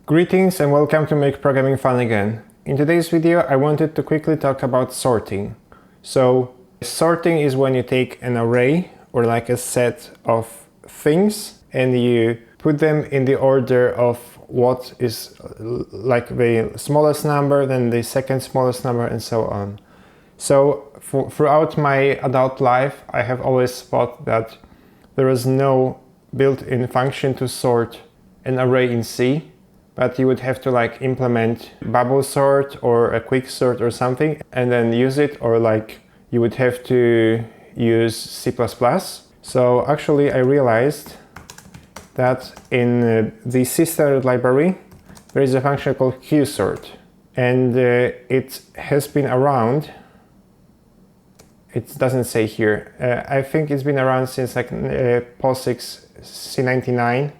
Greetings and welcome to Make Programming Fun Again. In today's video I wanted to quickly talk about sorting. So sorting is when you take an array or like a set of things and you put them in the order of what is like the smallest number, then the second smallest number, and so on. So throughout my adult life I have always thought that there is no built-in function to sort an array in C, but you would have to like implement bubble sort or a quick sort or something and then use it, or like you would have to use C++. So actually I realized that in the C standard library there is a function called qsort, and it has been around. It doesn't say here. I think it's been around since like POSIX C99.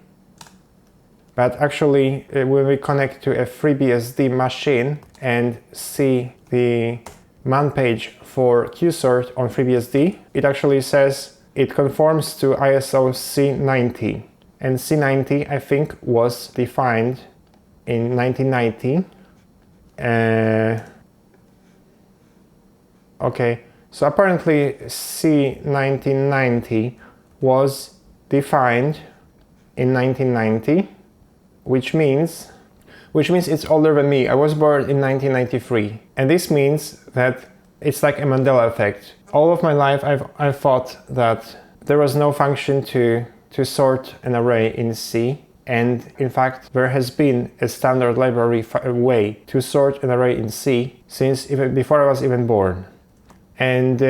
But actually, when we connect to a FreeBSD machine and see the man page for qsort on FreeBSD, it actually says it conforms to ISO C90. And C90, I think, was defined in 1990. Okay. So apparently C1990 was defined in 1990, which means it's older than me. I was born in 1993, and this means that it's like a Mandela effect. All of my life I thought that there was no function to sort an array in C, and in fact there has been a standard library way to sort an array in C since even before I was even born. And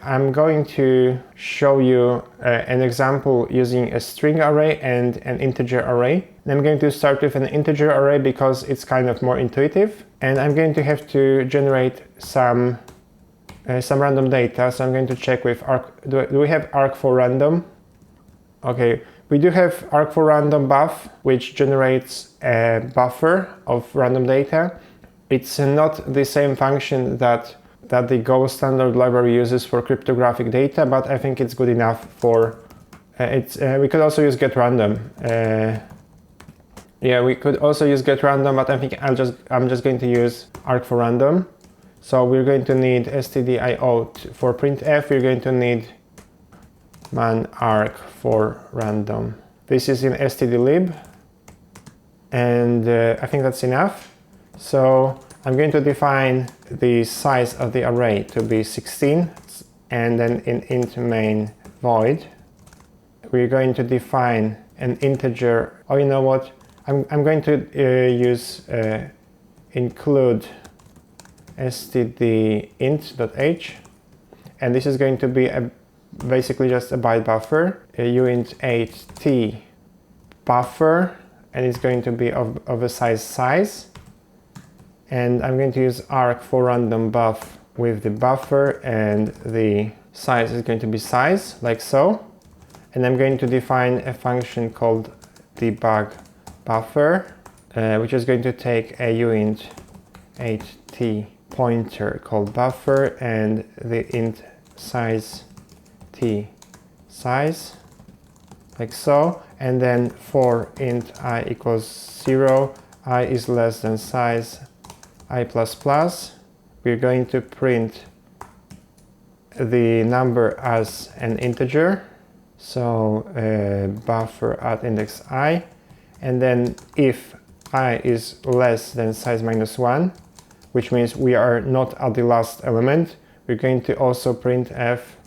I'm going to show you an example using a string array and an integer array. I'm going to start with an integer array because it's kind of more intuitive, and I'm going to have to generate some random data. So I'm going to check with arc. Do we have arc for random? Okay, we do have arc for random buff, which generates a buffer of random data. It's not the same function that the Go standard library uses for cryptographic data, but I think it's good enough for we could also use getRandom. Yeah, we could also use getRandom, but I think I'm just going to use arc for random. So we're going to need stdio for printf. We're going to need man arc for random. This is in stdlib, and I think that's enough. So I'm going to define the size of the array to be 16, and then in int main void we're going to define an integer. Oh, you know what? I'm going to use include stdint.h, and this is going to be basically just a byte buffer, uint8t buffer, and it's going to be of a size. And I'm going to use arc for random buff with the buffer, and the size is going to be size, like so. And I'm going to define a function called debug buffer, which is going to take a uint8t pointer called buffer and the int size t size, like so. And then for int I equals 0, I is less than size I++, we're going to print the number as an integer, so buffer at index I, and then if I is less than size -1, which means we are not at the last element, we're going to also print f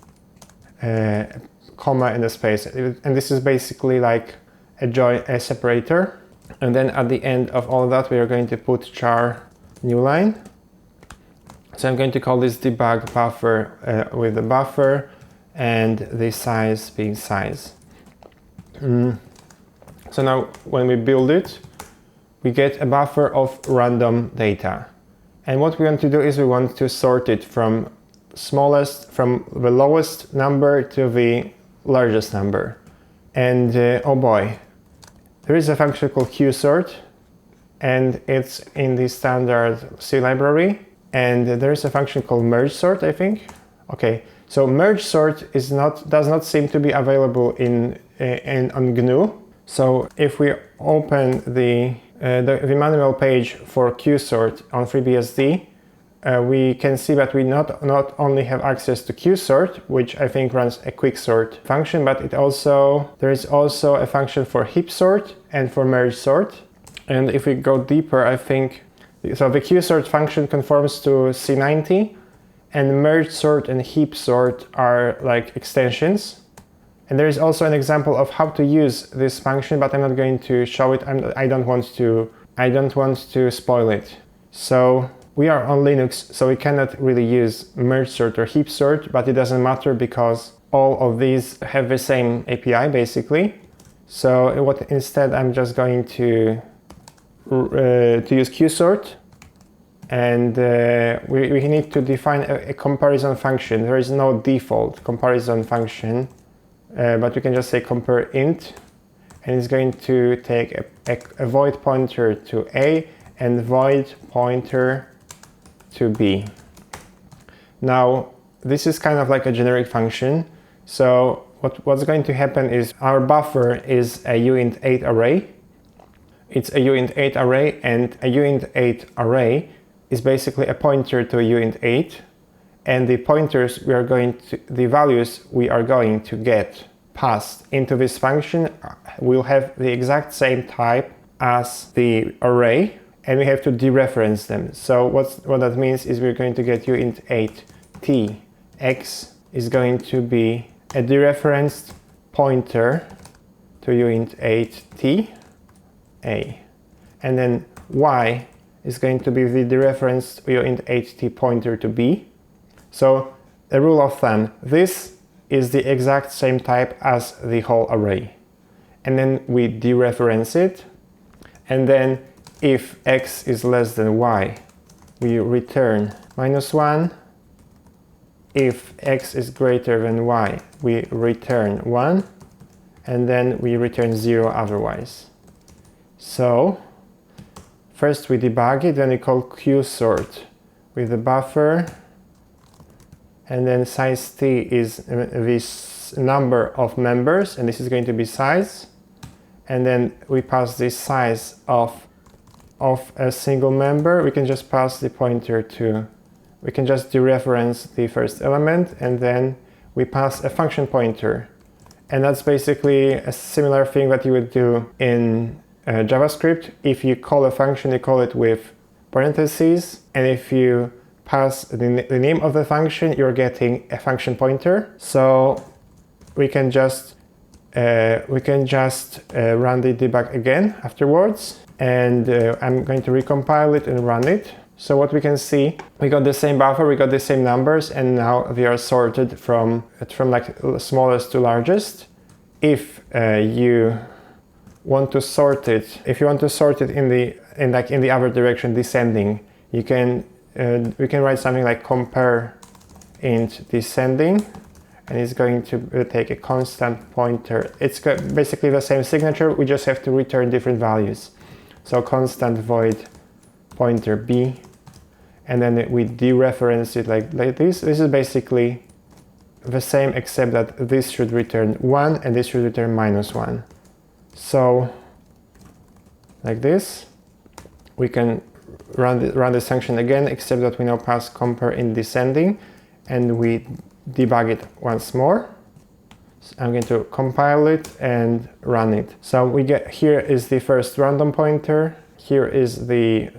comma in the space, and this is basically like a separator. And then at the end of all of that we are going to put char new line. So I'm going to call this debug buffer with the buffer and the size being size. So now when we build it, we get a buffer of random data. And what we want to do is we want to sort it from the lowest number to the largest number. And oh boy, there is a function called qsort, and it's in the standard C library, and there is a function called merge sort, I think. Okay, so merge sort does not seem to be available on GNU. So if we open the the manual page for QSort on FreeBSD, we can see that we not only have access to QSort, which I think runs a quicksort function, but there is also a function for heap sort and for merge sort. And if we go deeper, I think, so the QSort function conforms to C90, and merge sort and heap sort are like extensions. And there is also an example of how to use this function, but I'm not going to show it. I don't want to spoil it. So we are on Linux, so we cannot really use merge sort or heap sort, but it doesn't matter because all of these have the same API basically. So instead I'm just going to use QSort, and we need to define a comparison function. There is no default comparison function, but we can just say compare int, and it's going to take a void pointer to A and void pointer to B. Now this is kind of like a generic function. So what's going to happen is our buffer is a uint8 array. It's a uint8 array, and a uint8 array is basically a pointer to a uint8, and the the values we are going to get passed into this function will have the exact same type as the array, and we have to dereference them. So what that means is we're going to get uint8t. X is going to be a dereferenced pointer to uint8t A, and then y is going to be the dereferenced uint8t pointer to B. So a rule of thumb, this is the exact same type as the whole array, and then we dereference it, and then if x is less than y, we return -1. If x is greater than y, we return 1, and then we return 0 otherwise. So first we debug it, then we call QSort with the buffer, and then size t is this number of members, and this is going to be size, and then we pass this size of a single member. We can just pass the pointer to, we can just dereference the first element, and then we pass a function pointer, and that's basically a similar thing that you would do in JavaScript. If you call a function, you call it with parentheses, and if you pass the name of the function, you're getting a function pointer. So we can just run the debug again afterwards, and I'm going to recompile it and run it. So what we can see, we got the same buffer, we got the same numbers, and now they are sorted from like smallest to largest. If you want to sort it, in the other direction, descending, we can write something like compare int descending, and it's going to take a constant pointer. It's basically the same signature, we just have to return different values. So constant void pointer b, and then we dereference it like this. This is basically the same, except that this should return 1 and this should return -1. So like this, we can run this function again, except that we now pass compare in descending, and we debug it once more. So I'm going to compile it and run it. So we get, here is the first random pointer, here is the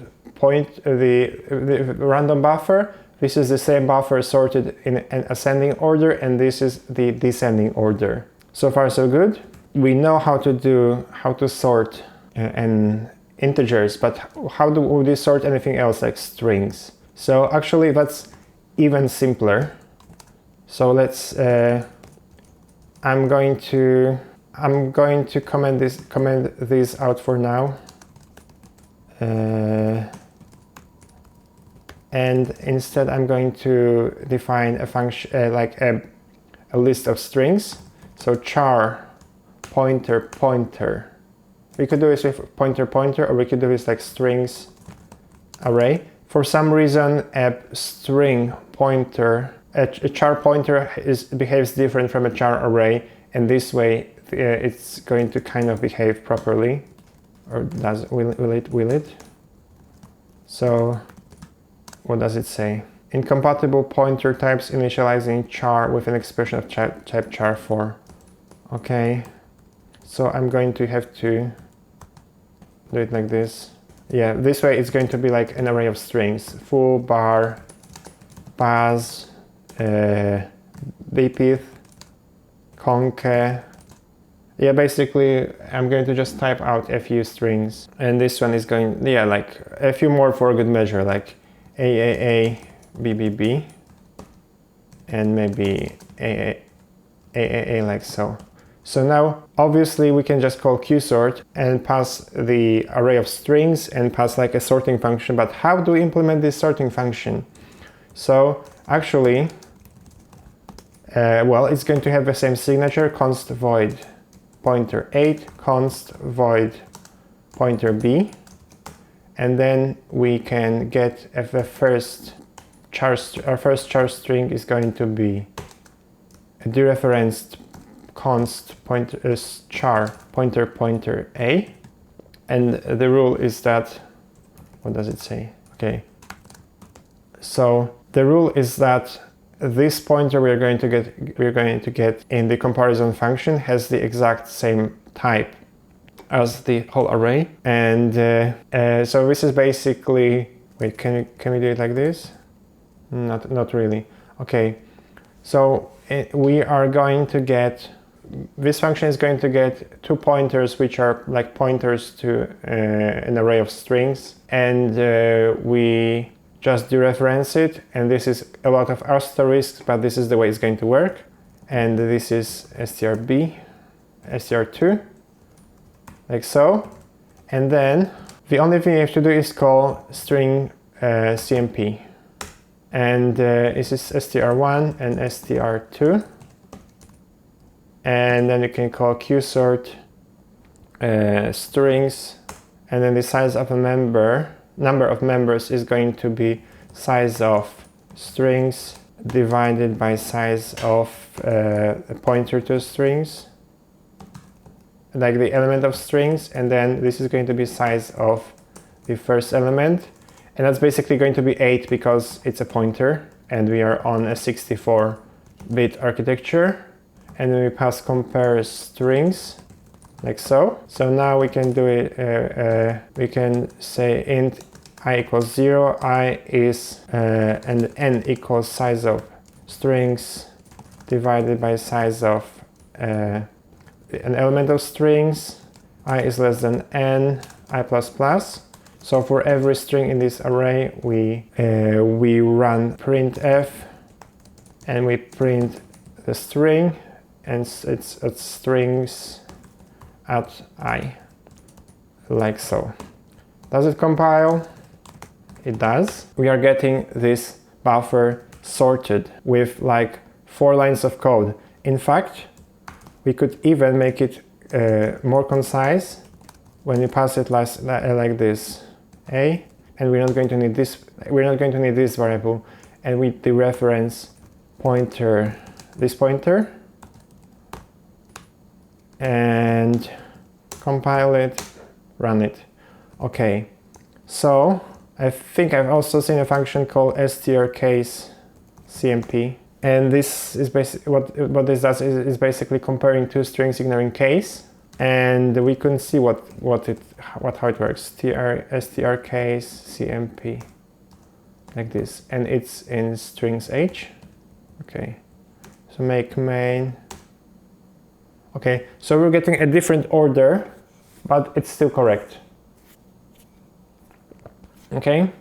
random buffer. This is the same buffer sorted in an ascending order, and this is the descending order. So far so good. We know how to sort integers, but how do we sort anything else like strings? So actually that's even simpler. So let's I'm going to comment this out for now, and instead I'm going to define a function like a list of strings. So char pointer. We could do this with pointer, or we could do this like strings array. For some reason, a string pointer, a char pointer behaves different from a char array, and this way it's going to kind of behave properly. Or will it? So what does it say? Incompatible pointer types initializing char with an expression of type char4. Okay, so I'm going to have to do it like this. Yeah, this way it's going to be like an array of strings. Full bar, baz, bpith, conke. Yeah, basically I'm going to just type out a few strings, and this one is going, yeah, like a few more for good measure, like AAA, BBB, and maybe AAA like so. So now obviously we can just call qsort and pass the array of strings and pass like a sorting function, but how do we implement this sorting function? So actually, well, it's going to have the same signature, const void pointer 8, const void pointer b, and then we can get if the first char string is going to be a dereferenced const char pointer a, and the rule is that, what does it say? Okay, so the rule is that this pointer we're going to get in the comparison function has the exact same type as the whole array, and so this is basically, wait, can we do it like this? Not really. Okay, so we are going to get, this function is going to get two pointers which are like pointers to an array of strings, and we just dereference it, and this is a lot of asterisks, but this is the way it's going to work. And this is strb, str2, like so. And then the only thing you have to do is call string cmp, and this is str1 and str2, and then you can call qsort strings, and then the size of a number of members is going to be size of strings divided by size of a pointer to strings, like the element of strings, and then this is going to be size of the first element, and that's basically going to be 8 because it's a pointer and we are on a 64-bit architecture. And then we pass compare strings like so. So now we can do it, we can say int I equals 0, I is, and n equals size of strings divided by size of an element of strings, I is less than n, I plus plus. So for every string in this array, we run printf, and we print the string, and it's at strings at I, like so. Does it compile? It does. We are getting this buffer sorted with like 4 lines of code. In fact, we could even make it more concise when you pass it like this, a, and we're not going to need this. We're not going to need this variable, and with the reference pointer, this pointer, and compile it, run it. Okay, so I think I've also seen a function called strcase cmp, and this is basically what this does is basically comparing two strings ignoring case, and we can see how it works. strcase cmp, like this, and it's in strings h. Okay, so make main. Okay, so we're getting a different order, but it's still correct. Okay,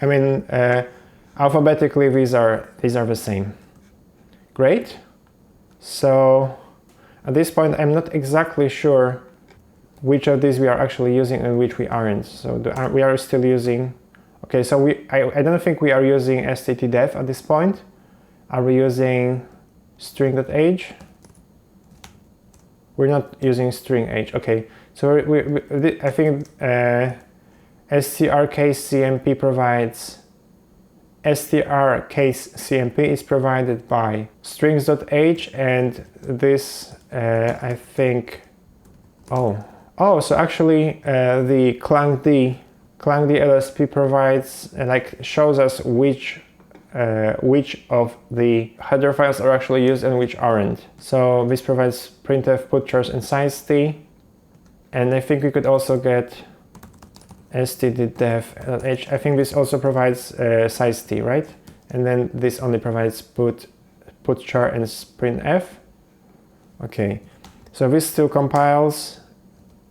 I mean alphabetically these are the same. Great. So at this point I'm not exactly sure which of these we are actually using and which we aren't. So we are still using. Okay, so I don't think we are using sttdef at this point. Are we using string.h? We're not using string h. Okay, so I think strcase cmp provides, strcase cmp is provided by strings.h, and this I think, oh Oh, so actually the ClankD LSP provides, shows us which of the header files are actually used and which aren't. So this provides printf, putchars, and sizetty. And I think we could also get std.def.h. I think this also provides sizetty, right? And then this only provides putchar and printf. Okay, so this still compiles,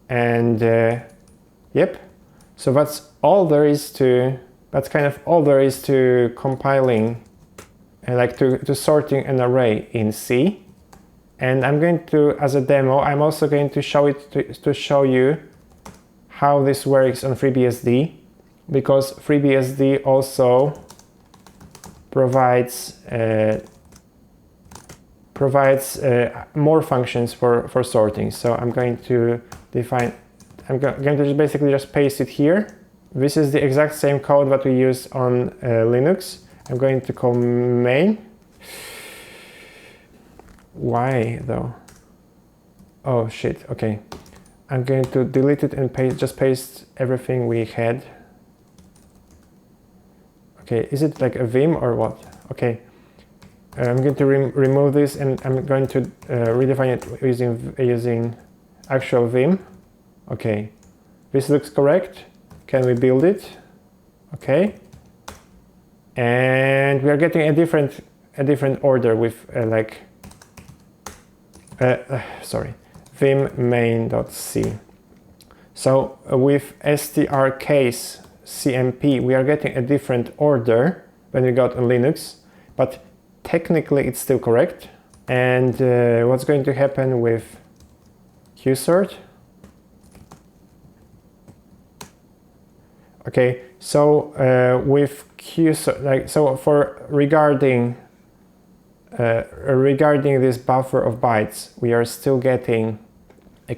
and yep. So that's all there is to. That's kind of all there is to compiling, to sorting an array in C. And I'm going to, as a demo, I'm also going to show it to show you how this works on FreeBSD, because FreeBSD also provides more functions for sorting. So I'm going to going to basically just paste it here. This is the exact same code that we use on Linux. I'm going to call main. Why though? Oh shit, okay. I'm going to delete it and paste everything we had. Okay, is it like a Vim or what? Okay, I'm going to remove this, and I'm going to redefine it using actual Vim. Okay, this looks correct. Can we build it? Okay, and we are getting a different order with vim main.c. So with strcase cmp we are getting a different order than we got on Linux, but technically it's still correct. And what's going to happen with qsort? Okay, so with qsort, so for regarding this buffer of bytes, we are still getting we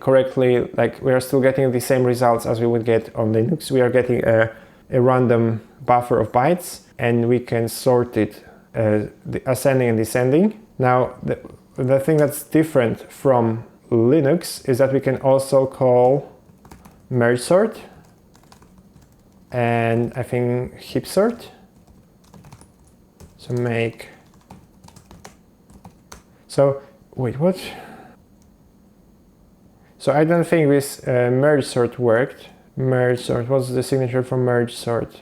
are still getting the same results as we would get on Linux. We are getting a random buffer of bytes, and we can sort it ascending and descending. Now, the thing that's different from Linux is that we can also call merge sort, and I think heap sort. So wait, what? So I don't think this merge sort worked. Merge sort, what's the signature for merge sort?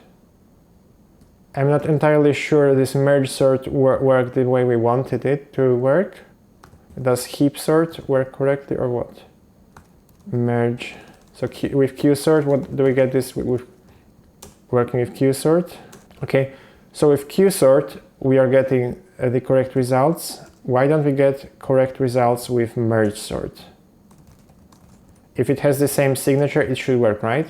I'm not entirely sure this merge sort worked the way we wanted it to work. Does heap sort work correctly or what? Merge. So with qsort, what do we get this with working with qsort? Okay, so with qsort we are getting the correct results. Why don't we get correct results with merge sort? If it has the same signature, it should work, right?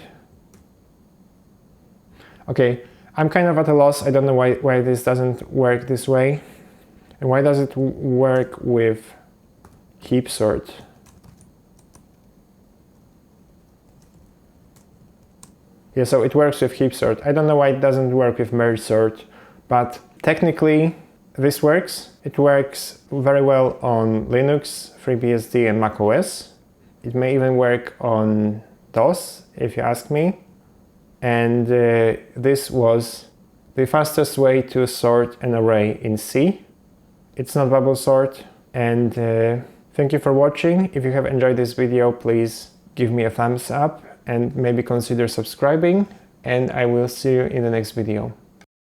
Okay, I'm kind of at a loss. I don't know why this doesn't work this way. And why does it work with heap sort? Yeah, so it works with heap sort. I don't know why it doesn't work with merge sort, but technically this works. It works very well on Linux, FreeBSD, and macOS. It may even work on DOS, if you ask me. And this was the fastest way to sort an array in C. It's not bubble sort. And thank you for watching. If you have enjoyed this video, please give me a thumbs up and maybe consider subscribing. And I will see you in the next video.